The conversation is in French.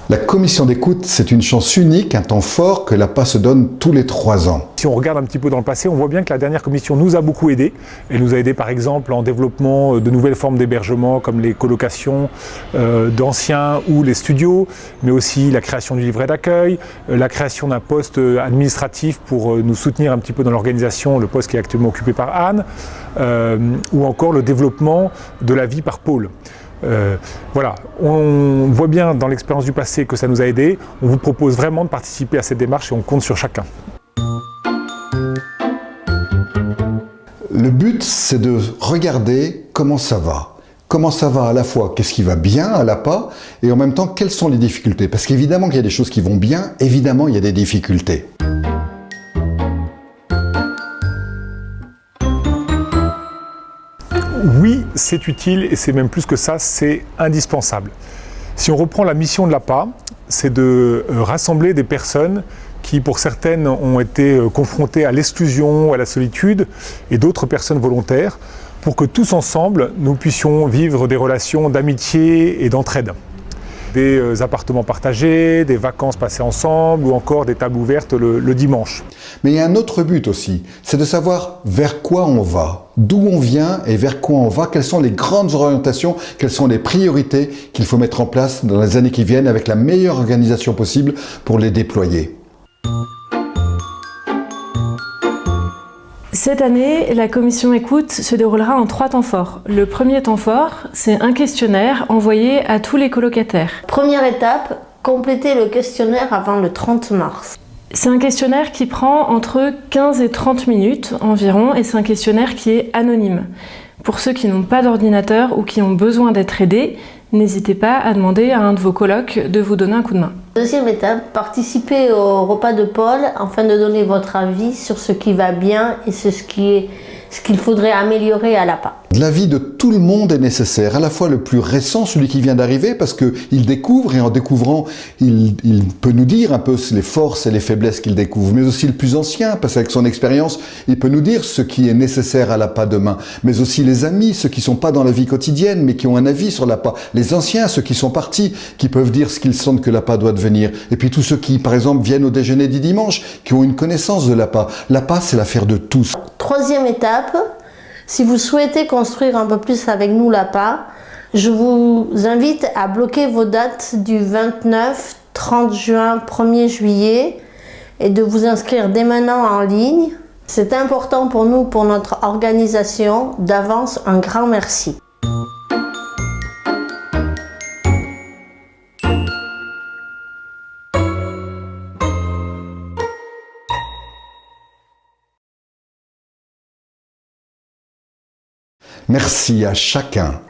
La commission d'écoute, c'est une chance unique, un temps fort que l'APA se donne tous les 3 ans. Si on regarde un petit peu dans le passé, on voit bien que la dernière commission nous a beaucoup aidé. Elle nous a aidé par exemple en développement de nouvelles formes d'hébergement comme les colocations d'anciens ou les studios, mais aussi la création du livret d'accueil, la création d'un poste administratif pour nous soutenir un petit peu dans l'organisation, le poste qui est actuellement occupé par Anne, ou encore le développement de la vie par pôle. Voilà, on voit bien dans l'expérience du passé que ça nous a aidés. On vous propose vraiment de participer à cette démarche et on compte sur chacun. Le but, c'est de regarder comment ça va. Comment ça va à la fois, qu'est-ce qui va bien à l'APA, et en même temps, quelles sont les difficultés. Parce qu'évidemment qu'il y a des choses qui vont bien, évidemment il y a des difficultés. Oui, c'est utile et c'est même plus que ça, c'est indispensable. Si on reprend la mission de l'APA, c'est de rassembler des personnes qui, pour certaines, ont été confrontées à l'exclusion, à la solitude, et d'autres personnes volontaires, pour que tous ensemble, nous puissions vivre des relations d'amitié et d'entraide. Des appartements partagés, des vacances passées ensemble ou encore des tables ouvertes le dimanche. Mais il y a un autre but aussi, c'est de savoir vers quoi on va, d'où on vient et vers quoi on va, quelles sont les grandes orientations, quelles sont les priorités qu'il faut mettre en place dans les années qui viennent avec la meilleure organisation possible pour les déployer. Cette année, la commission écoute se déroulera en 3 temps forts. Le premier temps fort, c'est un questionnaire envoyé à tous les colocataires. Première étape, compléter le questionnaire avant le 30 mars. C'est un questionnaire qui prend entre 15 et 30 minutes environ et c'est un questionnaire qui est anonyme. Pour ceux qui n'ont pas d'ordinateur ou qui ont besoin d'être aidés, n'hésitez pas à demander à un de vos colocs de vous donner un coup de main. Deuxième étape, participez au repas de Paul afin de donner votre avis sur ce qui va bien et ce qu'il faudrait améliorer à l'APA. L'avis de tout le monde est nécessaire, à la fois le plus récent, celui qui vient d'arriver, parce qu'il découvre, et en découvrant, il peut nous dire un peu les forces et les faiblesses qu'il découvre, mais aussi le plus ancien, parce qu'avec son expérience, il peut nous dire ce qui est nécessaire à l'APA demain, mais aussi les amis, ceux qui sont pas dans la vie quotidienne, mais qui ont un avis sur l'APA, les anciens, ceux qui sont partis, qui peuvent dire ce qu'ils sentent que l'APA doit devenir, et puis tous ceux qui, par exemple, viennent au déjeuner du dimanche, qui ont une connaissance de l'APA. L'APA, c'est l'affaire de tous. Troisième étape, si vous souhaitez construire un peu plus avec nous l'APA, je vous invite à bloquer vos dates du 29, 30 juin, 1er juillet et de vous inscrire dès maintenant en ligne. C'est important pour nous, pour notre organisation. D'avance, un grand merci. Merci à chacun